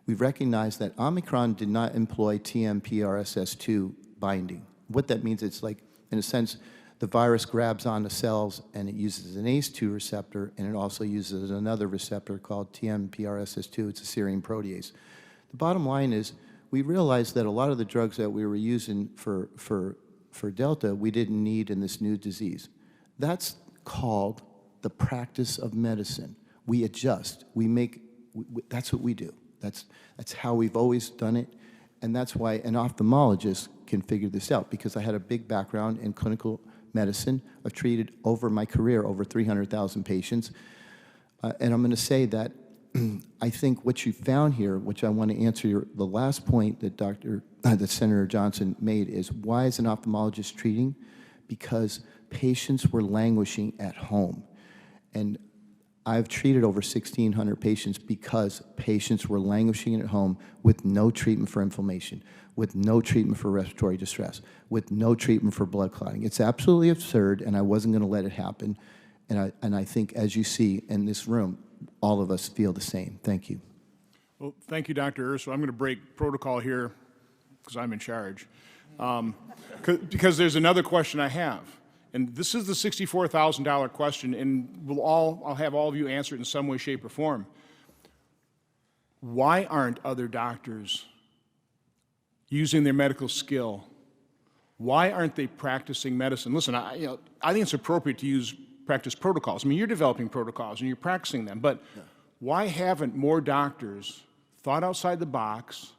we recognized that Omicron did not employ TMPRSS2 binding. What that means, it's like, in a sense, the virus grabs onto cells and it uses an ACE2 receptor, and it also uses another receptor called TMPRSS2. It's a serine protease. The bottom line is, we realized that a lot of the drugs that we were using for Delta, we didn't need in this new disease. That's called the practice of medicine. We adjust. That's what we do. That's how we've always done it, and that's why an ophthalmologist can figure this out, because I had a big background in clinical medicine. I've treated over my career over 300,000 patients, and I'm going to say that I think what you found here, which I want to answer the last point that Senator Johnson made, is why is an ophthalmologist treating? Because patients were languishing at home, and I've treated over 1,600 patients because patients were languishing at home with no treatment for inflammation, with no treatment for respiratory distress, with no treatment for blood clotting. It's absolutely absurd, and I wasn't going to let it happen. And I think, as you see in this room, all of us feel the same. Thank you. Well, thank you, Dr. Urso. I'm going to break protocol here because I'm in charge. Because there's another question I have. And this is the $64,000 question, and I'll have all of you answer it in some way, shape, or form. Why aren't other doctors using their medical skill? Why aren't they practicing medicine? Listen, I think it's appropriate to practice protocols. I mean, you're developing protocols and you're practicing them, but why haven't more doctors thought outside the box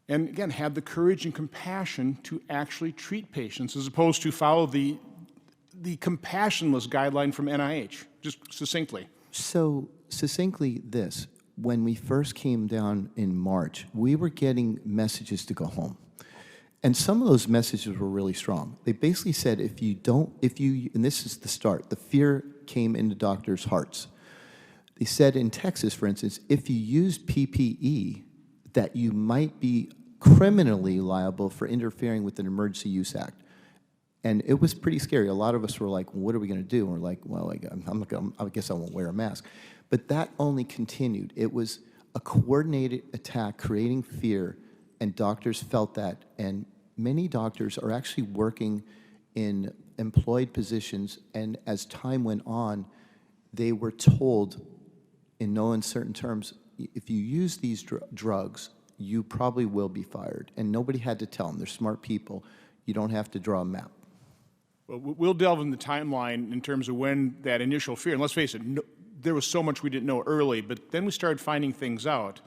and again, had the courage and compassion to actually treat patients as opposed to follow the compassionless guideline from NIH, just succinctly. So succinctly this, when we first came down in March, we were getting messages to go home. And some of those messages were really strong. They basically said, and this is the start, the fear came into doctors' hearts. They said in Texas, for instance, if you use PPE, that you might be criminally liable for interfering with an Emergency Use Act. And it was pretty scary. A lot of us were like, well, what are we going to do? And we're like, well, I guess I won't wear a mask. But that only continued. It was a coordinated attack creating fear, and doctors felt that. And many doctors are actually working in employed positions, and as time went on, they were told in no uncertain terms, if you use these drugs, you probably will be fired. And nobody had to tell them. They're smart people. You don't have to draw a map. Well, we'll delve in the timeline in terms of when that initial fear, and let's face it, there was so much we didn't know early, but then we started finding things out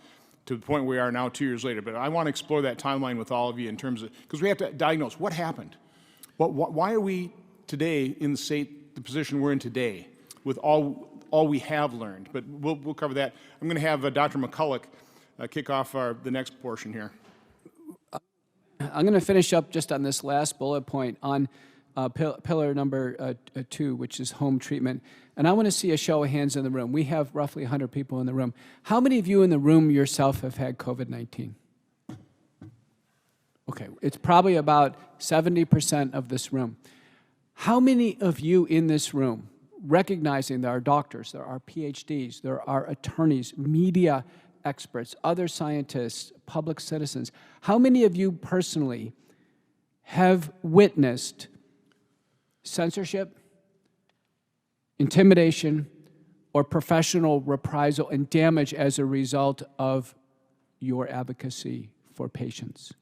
to the point where we are now 2 years later. But I want to explore that timeline with all of you in terms of, because we have to diagnose what happened. Why are we today in the position we're in today with all we have learned? But we'll cover that. I'm going to have Dr. McCulloch kick off the next portion here. I'm going to finish up just on this last bullet point on pillar number 2, which is home treatment. And I want to see a show of hands in the room. We have roughly 100 people in the room. How many of you in the room yourself have had COVID-19? Okay, it's probably about 70% of this room. How many of you in this room, recognizing there are doctors, there are PhDs, there are attorneys, media experts, other scientists, public citizens, how many of you personally have witnessed censorship, intimidation, or professional reprisal and damage as a result of your advocacy for patients?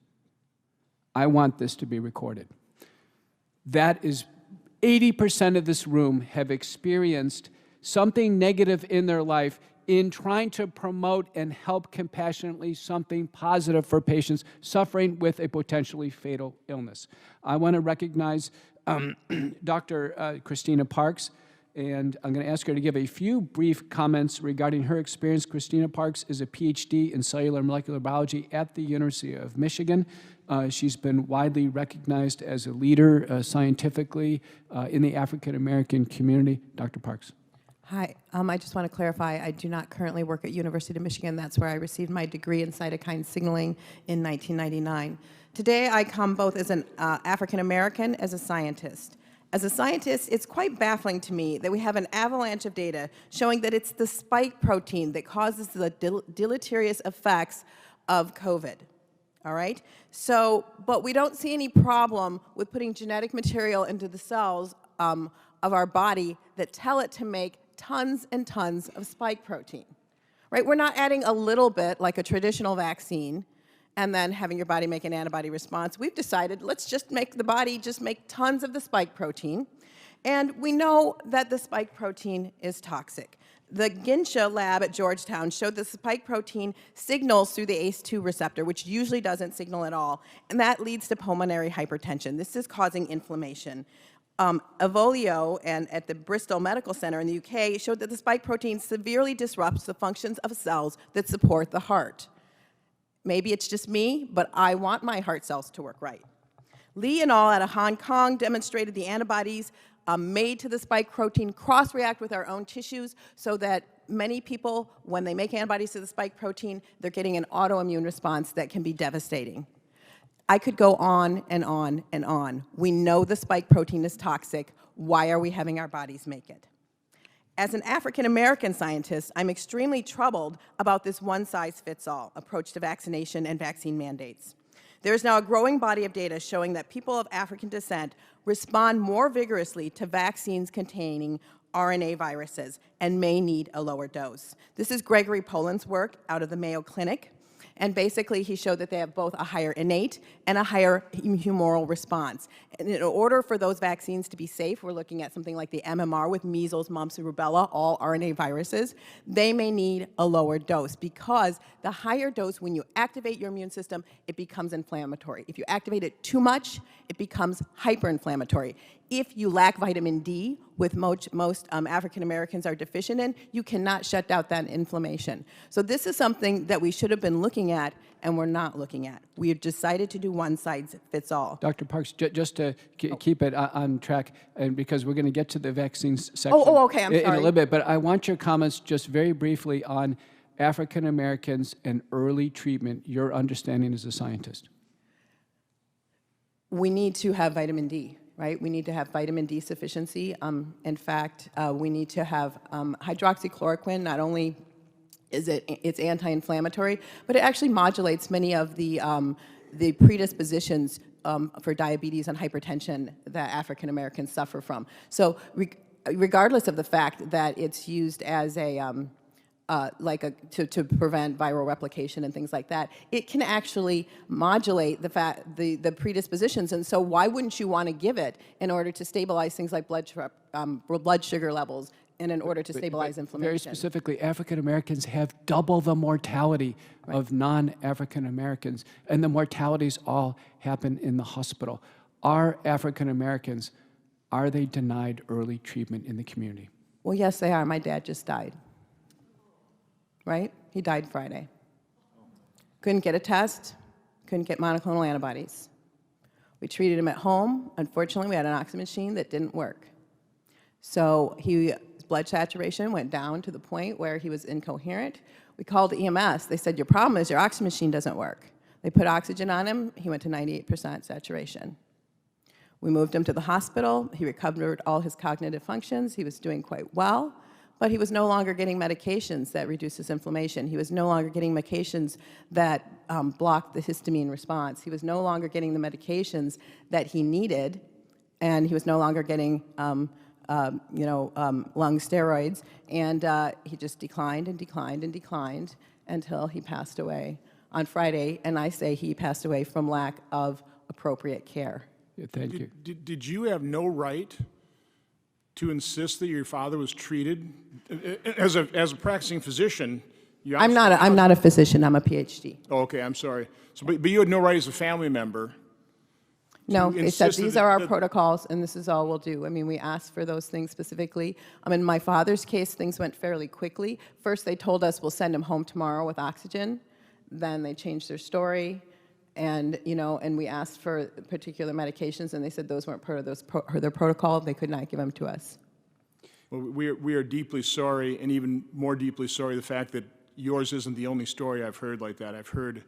I want this to be recorded. That is 80% of this room have experienced something negative in their life in trying to promote and help compassionately something positive for patients suffering with a potentially fatal illness. I want to recognize Dr. Christina Parks, and I'm going to ask her to give a few brief comments regarding her experience. Christina Parks is a PhD in cellular and molecular biology at the University of Michigan. She's been widely recognized as a leader scientifically in the African American community. Dr. Parks. Hi, I just want to clarify, I do not currently work at University of Michigan. That's where I received my degree in cytokine signaling in 1999. Today I come both as an African American, as a scientist. As a scientist, it's quite baffling to me that we have an avalanche of data showing that it's the spike protein that causes the deleterious effects of COVID. All right? So, but we don't see any problem with putting genetic material into the cells of our body that tell it to make tons and tons of spike protein. Right? We're not adding a little bit like a traditional vaccine and then having your body make an antibody response. We've decided, let's just make the body just make tons of the spike protein. And we know that the spike protein is toxic. The Ginsha lab at Georgetown showed the spike protein signals through the ACE2 receptor, which usually doesn't signal at all, and that leads to pulmonary hypertension. This is causing inflammation. Evolio and at the Bristol Medical Center in the UK showed that the spike protein severely disrupts the functions of cells that support the heart. Maybe it's just me, but I want my heart cells to work right. Li and al. Out of Hong Kong demonstrated the antibodies made to the spike protein cross-react with our own tissues so that many people, when they make antibodies to the spike protein, they're getting an autoimmune response that can be devastating. I could go on and on and on. We know the spike protein is toxic. Why are we having our bodies make it? As an African-American scientist, I'm extremely troubled about this one-size-fits-all approach to vaccination and vaccine mandates. There is now a growing body of data showing that people of African descent respond more vigorously to vaccines containing RNA viruses and may need a lower dose. This is Gregory Poland's work out of the Mayo Clinic. And basically, he showed that they have both a higher innate and a higher humoral response. And in order for those vaccines to be safe, we're looking at something like the MMR with measles, mumps, and rubella, all RNA viruses. They may need a lower dose because the higher dose, when you activate your immune system, it becomes inflammatory. If you activate it too much, it becomes hyperinflammatory. If you lack vitamin D, which most African Americans are deficient in, you cannot shut down that inflammation. So this is something that we should have been looking at, and we're not looking at. We have decided to do one size fits all. Dr. Parks, just to keep it on track, and because we're going to get to the vaccines section okay, I'm in a sorry. little bit, but I want your comments just very briefly on African Americans and early treatment, your understanding as a scientist. We need to have vitamin D, right? We need to have vitamin D sufficiency. In fact, we need to have hydroxychloroquine. Not only is it's anti-inflammatory, but it actually modulates many of the predispositions for diabetes and hypertension that African Americans suffer from. So regardless of the fact that it's used as a to prevent viral replication and things like that, it can actually modulate the predispositions. And so why wouldn't you want to give it in order to stabilize things like blood sugar levels and in order to stabilize inflammation? Very specifically, African Americans have double the mortality of non-African Americans, and the mortalities all happen in the hospital. Are African Americans, are they denied early treatment in the community? Well, yes, they are. My dad just died. Right? He died Friday. Couldn't get a test, couldn't get monoclonal antibodies. We treated him at home. Unfortunately, we had an oxygen machine that didn't work. So his blood saturation went down to the point where he was incoherent. We called EMS. They said, your problem is your oxygen machine doesn't work. They put oxygen on him. He went to 98% saturation. We moved him to the hospital. He recovered all his cognitive functions. He was doing quite well. But he was no longer getting medications that reduce his inflammation. He was no longer getting medications that blocked the histamine response. He was no longer getting the medications that he needed, and he was no longer getting lung steroids. And he just declined and declined and declined until he passed away on Friday. And I say he passed away from lack of appropriate care. Yeah, thank you. Did you have no right to insist that your father was treated as a practicing physician? I'm not a physician. I'm a PhD. Oh, okay, I'm sorry. So, but you had no right as a family member. No, they said insist these that- are our that- protocols, and this is all we'll do. I mean, we asked for those things specifically. In my father's case, things went fairly quickly. First, they told us we'll send him home tomorrow with oxygen. Then they changed their story, and and we asked for particular medications, and they said those weren't part of their protocol. They could not give them to us. Well, we are deeply sorry, and even more deeply sorry the fact that yours isn't the only story I've heard like that. I've heard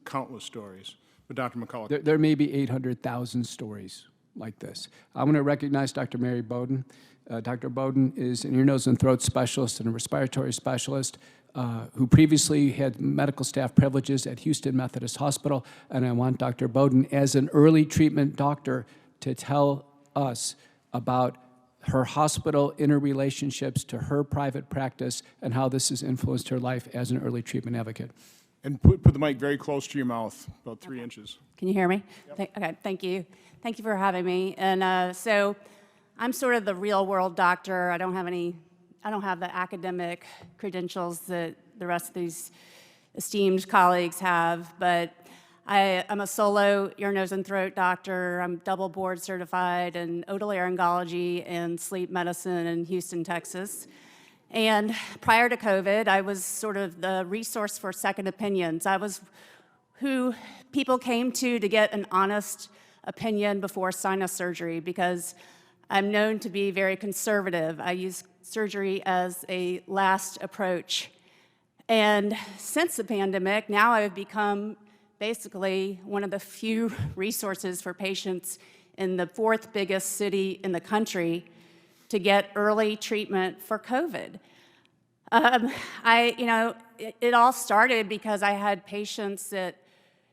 countless stories. But Dr. McCulloch. There may be 800,000 stories like this. I'm going to recognize Dr. Mary Bowden. Dr. Bowden is an ear, nose, and throat specialist and a respiratory specialist who previously had medical staff privileges at Houston Methodist Hospital. And I want Dr. Bowden, as an early treatment doctor, to tell us about her hospital interrelationships to her private practice and how this has influenced her life as an early treatment advocate. And put the mic very close to your mouth, about 3 inches. Can you hear me? Yep. Okay, thank you. Thank you for having me. And so I'm sort of the real world doctor. I don't have the academic credentials that the rest of these esteemed colleagues have, but I'm a solo ear, nose, and throat doctor. I'm double board certified in otolaryngology and sleep medicine in Houston, Texas. And prior to COVID, I was sort of the resource for second opinions. I was who people came to get an honest opinion before sinus surgery because I'm known to be very conservative. I use surgery as a last approach. And since the pandemic, now I've become basically one of the few resources for patients in the 4th biggest city in the country to get early treatment for COVID. It all started because I had patients that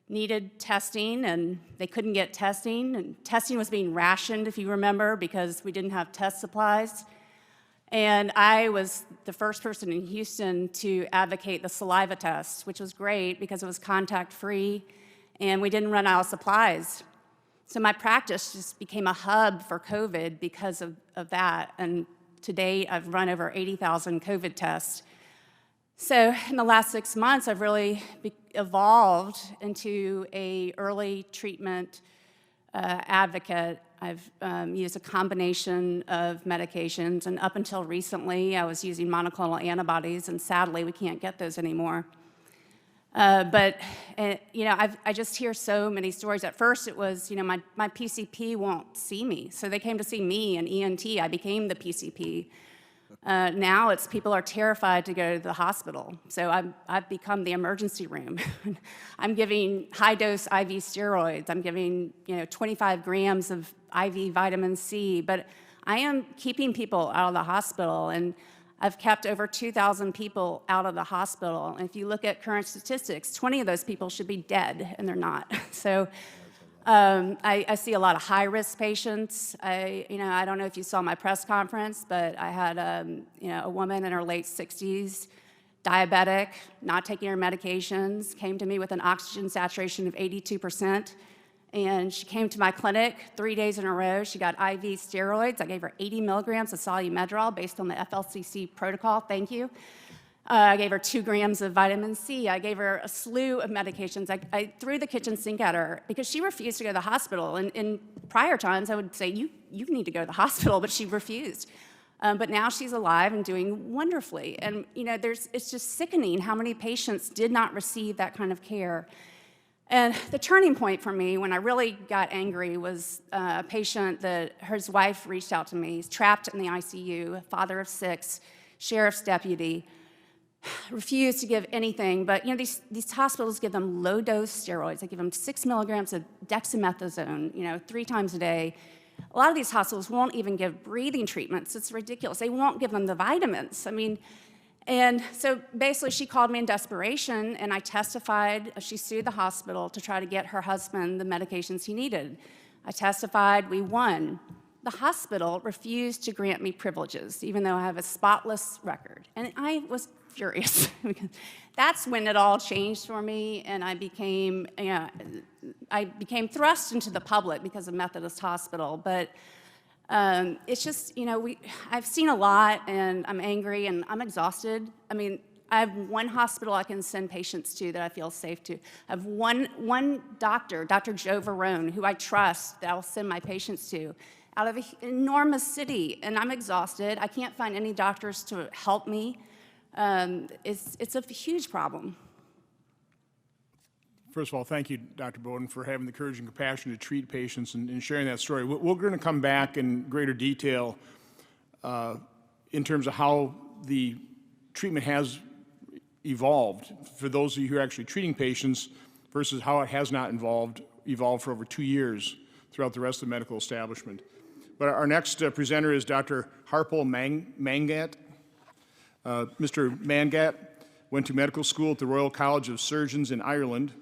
needed testing and they couldn't get testing, and testing was being rationed, if you remember, because we didn't have test supplies. And I was the first person in Houston to advocate the saliva test, which was great because it was contact-free, and we didn't run out of supplies. So my practice just became a hub for COVID because of that. And to date, I've run over 80,000 COVID tests. So in the last 6 months, I've really evolved into a early treatment advocate. I've used a combination of medications, and up until recently, I was using monoclonal antibodies, and sadly, we can't get those anymore. But I just hear so many stories. At first, it was, my PCP won't see me, so they came to see me, an ENT. I became the PCP. Now it's people are terrified to go to the hospital, so I've become the emergency room. I'm giving high-dose IV steroids. I'm giving 25 grams of IV vitamin C, but I am keeping people out of the hospital, and I've kept over 2,000 people out of the hospital. And if you look at current statistics, 20 of those people should be dead, and they're not. So I see a lot of high-risk patients. I don't know if you saw my press conference, but I had a woman in her late 60s, diabetic, not taking her medications, came to me with an oxygen saturation of 82%. And she came to my clinic 3 days in a row. She got IV steroids. I gave her 80 milligrams of solumedrol based on the FLCC protocol. Thank you. I gave her 2 grams of vitamin C. I gave her a slew of medications. I threw the kitchen sink at her because she refused to go to the hospital. And in prior times, I would say, you need to go to the hospital, but she refused. But now she's alive and doing wonderfully. And it's just sickening how many patients did not receive that kind of care. And the turning point for me when I really got angry was a patient that his wife reached out to me. He's trapped in the ICU, a father of 6, sheriff's deputy, refused to give anything. But these hospitals give them low-dose steroids. They give them 6 milligrams of dexamethasone, 3 times a day. A lot of these hospitals won't even give breathing treatments. It's ridiculous. They won't give them the vitamins. And so basically she called me in desperation, and I testified. She sued the hospital to try to get her husband the medications he needed. I testified, we won. The hospital refused to grant me privileges, even though I have a spotless record. And I was furious, because that's when it all changed for me, and I became thrust into the public because of Methodist Hospital. But it's just, I've seen a lot, and I'm angry, and I'm exhausted. I have one hospital I can send patients to that I feel safe to. I have one doctor, Dr. Joe Verone, who I trust, that I'll send my patients to, out of an enormous city, and I'm exhausted. I can't find any doctors to help me. It's a huge problem. First of all, thank you, Dr. Bowden, for having the courage and compassion to treat patients and sharing that story. We're going to come back in greater detail in terms of how the treatment has evolved for those of you who are actually treating patients versus how it has not evolved for over 2 years throughout the rest of the medical establishment. But our next presenter is Dr. Harpel Mangan. Mr. Mangan went to medical school at the Royal College of Surgeons in Ireland,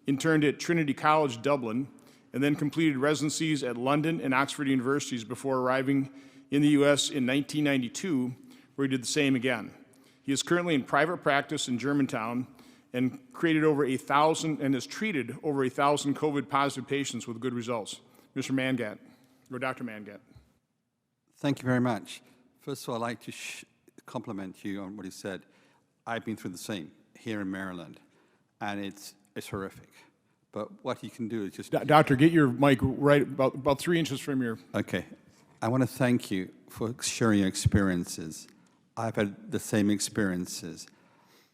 interned at Trinity College, Dublin, and then completed residencies at London and Oxford universities before arriving in the U.S. in 1992, where he did the same again. He is currently in private practice in Germantown and created over 1,000 and has treated over 1,000 COVID-positive patients with good results. Mr. Mangan, or Dr. Mangan. Thank you very much. First of all, I'd like to compliment you on what you said. I've been through the same here in Maryland, and it's horrific. But what you can do is just... Doctor, get your mic right about 3 inches from your... Okay. I want to thank you for sharing your experiences. I've had the same experiences.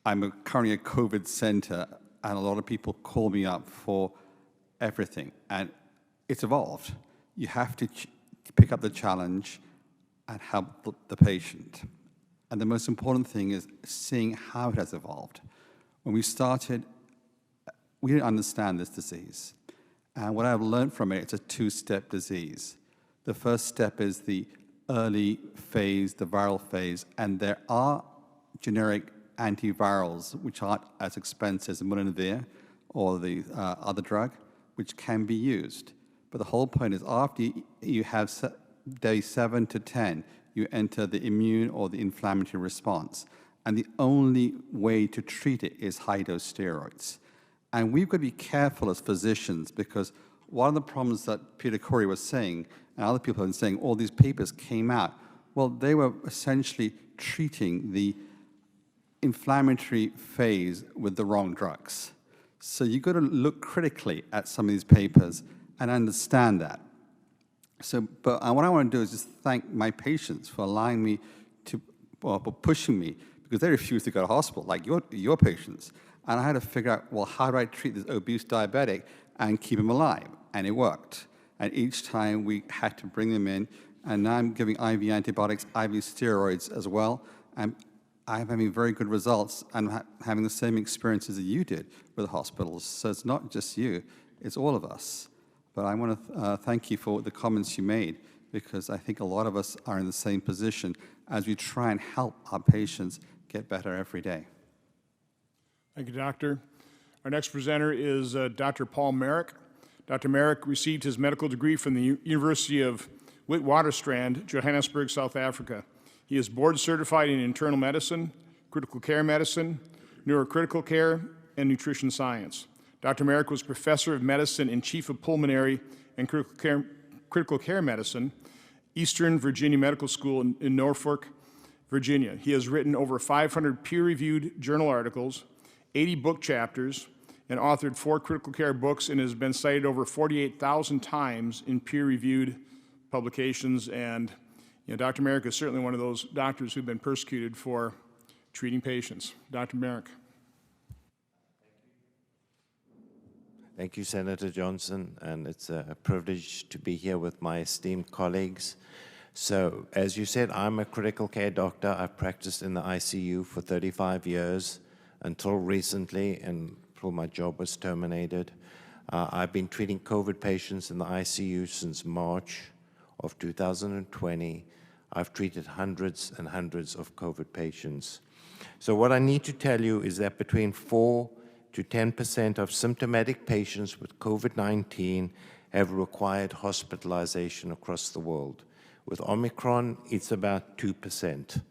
I'm currently at COVID center, and a lot of people call me up for everything, and it's evolved. You have to pick up the challenge and help the patient. And the most important thing is seeing how it has evolved. When we started, we didn't understand this disease. And what I've learned from it, it's a 2-step disease. The first step is the early phase, the viral phase, and there are generic antivirals which aren't as expensive as Molnupiravir or the other drug, which can be used. But the whole point is after you have day 7 to 10, you enter the immune or the inflammatory response. And the only way to treat it is high-dose steroids. And we've got to be careful as physicians, because one of the problems that Peter Corey was saying, and other people have been saying, all these papers came out, well, they were essentially treating the inflammatory phase with the wrong drugs. So you've got to look critically at some of these papers and understand that. So, but what I want to do is just thank my patients for allowing me to, well, for pushing me, because they refused to go to hospital, like your patients. And I had to figure out, well, how do I treat this obese diabetic and keep him alive? And it worked. And each time we had to bring them in, and now I'm giving IV antibiotics, IV steroids as well, and I'm having very good results and having the same experiences that you did with the hospitals. So it's not just you, it's all of us. But I want to thank you for the comments you made, because I think a lot of us are in the same position as we try and help our patients get better every day. Thank you, Doctor. Our next presenter is Dr. Paul Merrick. Dr. Merrick received his medical degree from the University of Witwatersrand, Johannesburg, South Africa. He is board certified in internal medicine, critical care medicine, neurocritical care, and nutrition science. Dr. Merrick was professor of medicine and chief of pulmonary and critical care medicine, Eastern Virginia Medical School in Norfolk, Virginia. He has written over 500 peer-reviewed journal articles, 80 book chapters, and authored 4 critical care books, and has been cited over 48,000 times in peer-reviewed publications. And Dr. Merrick is certainly one of those doctors who've been persecuted for treating patients. Dr. Merrick. Thank you, Senator Johnson, and it's a privilege to be here with my esteemed colleagues. So, as you said, I'm a critical care doctor. I've practiced in the ICU for 35 years until recently, until my job was terminated. I've been treating COVID patients in the ICU since March of 2020. I've treated hundreds and hundreds of COVID patients. So what I need to tell you is that between 4 to 10% of symptomatic patients with COVID-19 have required hospitalization across the world. With Omicron, it's about 2%.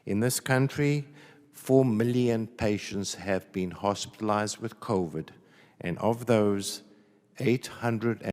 In this country, 4 million patients have been hospitalized with COVID, and of those, 800